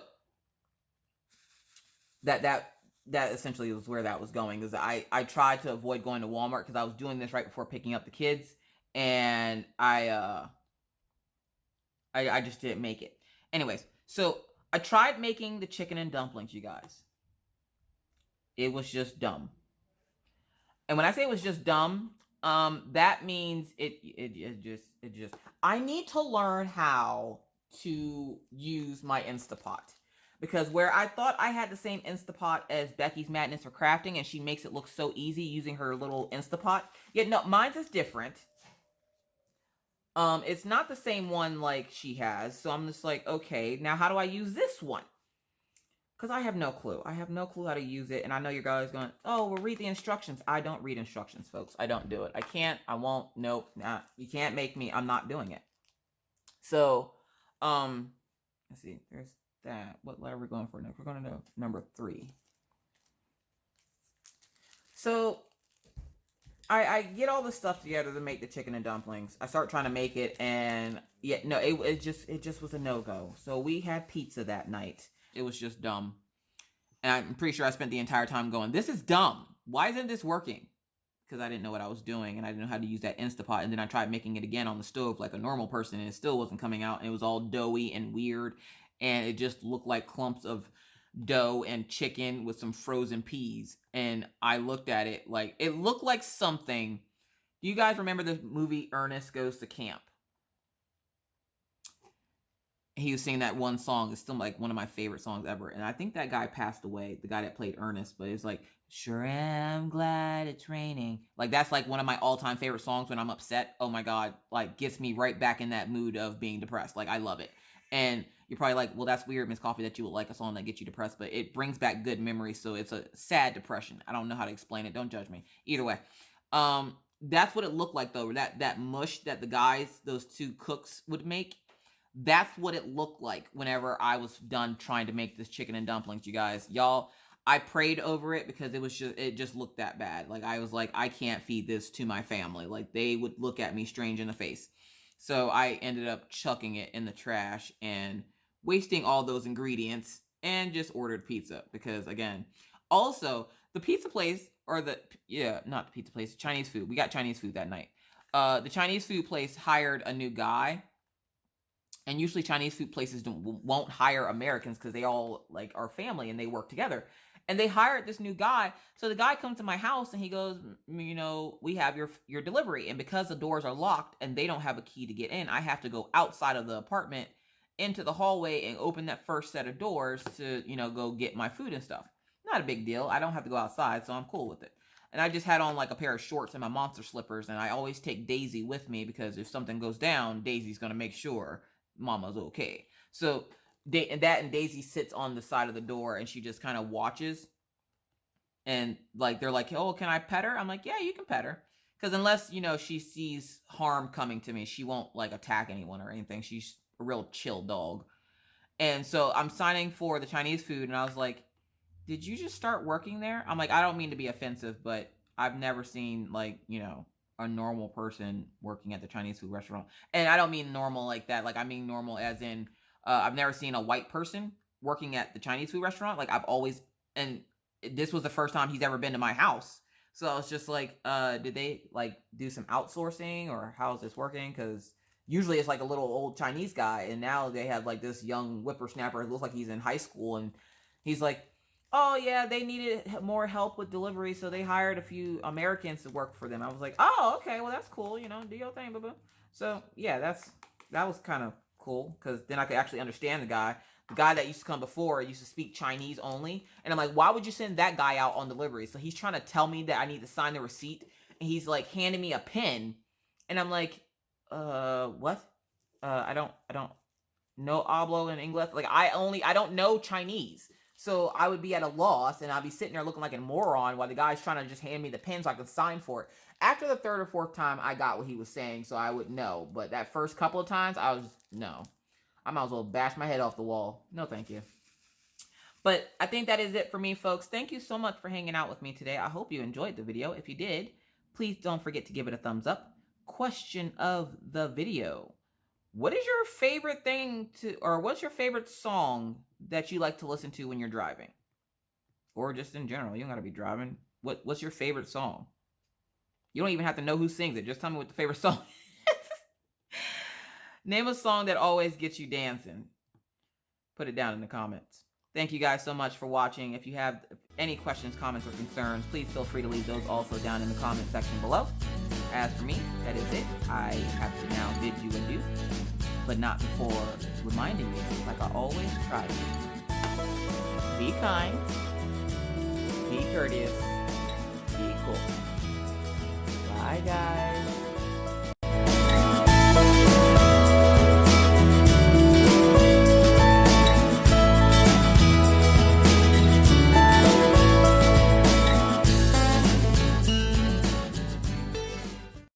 that essentially was where that was going. Is I tried to avoid going to Walmart because I was doing this right before picking up the kids, and I just didn't make it. Anyways, so I tried making the chicken and dumplings, you guys. It was just dumb. And when I say it was just dumb, that means it just I need to learn how to use my Instapot. Because where I thought I had the same Instapot as Becky's Madness for Crafting, and she makes it look so easy using her little Instapot. Yet no, mine's is different. It's not the same one like she has. So I'm just like, okay, now how do I use this one? Because I have no clue. I have no clue how to use it. And I know your guys going, oh, well, read the instructions. I don't read instructions, folks. I don't do it. I can't. I won't. Nope. Nah. You can't make me. I'm not doing it. So, let's see. There's that. What letter are we going for next? We're going to number 3. So, I get all this stuff together to make the chicken and dumplings. I start trying to make it, and yeah, no, it just was a no-go. So we had pizza that night. It was just dumb. And I'm pretty sure I spent the entire time going, this is dumb. Why isn't this working? Because I didn't know what I was doing, and I didn't know how to use that Instapot. And then I tried making it again on the stove like a normal person, and it still wasn't coming out. And it was all doughy and weird, and it just looked like clumps of dough and chicken with some frozen peas. And I looked at it like, it looked like something. Do you guys remember the movie Ernest Goes to Camp? He was singing that one song. It's still like one of my favorite songs ever. And I think that guy passed away, the guy that played Ernest. But it's like, sure am glad it's raining. Like, that's like one of my all-time favorite songs when I'm upset. Oh my God. Like, gets me right back in that mood of being depressed. Like, I love it. And you're probably like, well, that's weird, Miss Coffee, that you would like a song that gets you depressed. But it brings back good memories. So it's a sad depression. I don't know how to explain it. Don't judge me. Either way. That's what it looked like, though. That mush that the guys, those 2 cooks would make. That's what it looked like whenever I was done trying to make this chicken and dumplings, you guys. Y'all, I prayed over it because it just looked that bad. Like, I was like, I can't feed this to my family. Like, they would look at me strange in the face. So I ended up chucking it in the trash and wasting all those ingredients and just ordered pizza because, again, also the pizza place, or the, yeah, not the pizza place, Chinese food. We got Chinese food that night. The Chinese food place hired a new guy, and usually Chinese food places won't hire Americans because they all like are family and they work together. And they hired this new guy. So the guy comes to my house and he goes, you know, we have your delivery, and because the doors are locked and they don't have a key to get in, I have to go outside of the apartment into the hallway and open that first set of doors to, you know, go get my food and stuff. Not a big deal. I don't have to go outside, so I'm cool with it. And I just had on like a pair of shorts and my monster slippers, and I always take Daisy with me because if something goes down, Daisy's gonna make sure Mama's okay. So and Daisy sits on the side of the door and she just kind of watches. And like they're like, "Oh, can I pet her?" I'm like, "Yeah, you can pet her." Because unless, you know, she sees harm coming to me, she won't like attack anyone or anything. She's a real chill dog. And so I'm signing for the Chinese food, and I was like, "Did you just start working there?" I'm like, I don't mean to be offensive, but I've never seen, like, you know, a normal person working at the Chinese food restaurant. And I don't mean normal like that. Like, I mean normal as in, I've never seen a white person working at the Chinese food restaurant. Like, I've always, and this was the first time he's ever been to my house. So I was just like, did they like do some outsourcing, or how is this working? Because usually it's like a little old Chinese guy, and now they have like this young whippersnapper. It looks like he's in high school, and he's like, "Oh yeah, they needed more help with delivery, so they hired a few Americans to work for them." I was like, "Oh, okay, well that's cool. You know, do your thing, boo boo." So yeah, that was kind of cool because then I could actually understand the guy. The guy that used to come before used to speak Chinese only, and I'm like, "Why would you send that guy out on delivery?" So he's trying to tell me that I need to sign the receipt, and he's like handing me a pen, and I'm like, what? I don't know hablo in English. Like I don't know Chinese." So I would be at a loss, and I'd be sitting there looking like a moron while the guy's trying to just hand me the pen so I could sign for it. After the third or fourth time, I got what he was saying, so I would know. But that first couple of times, I was, no. I might as well bash my head off the wall. No, thank you. But I think that is it for me, folks. Thank you so much for hanging out with me today. I hope you enjoyed the video. If you did, please don't forget to give it a thumbs up. Question of the video: what is your favorite thing to, or what's your favorite song that you like to listen to when you're driving? Or just in general, you don't gotta be driving. What's your favorite song? You don't even have to know who sings it. Just tell me what the favorite song is. Name a song that always gets you dancing. Put it down in the comments. Thank you guys so much for watching. If you have any questions, comments, or concerns, please feel free to leave those also down in the comment section below. As for me, that is it. I have to now bid you adieu, but not before reminding you, like I always try to, be kind, be courteous, be cool. Bye, guys.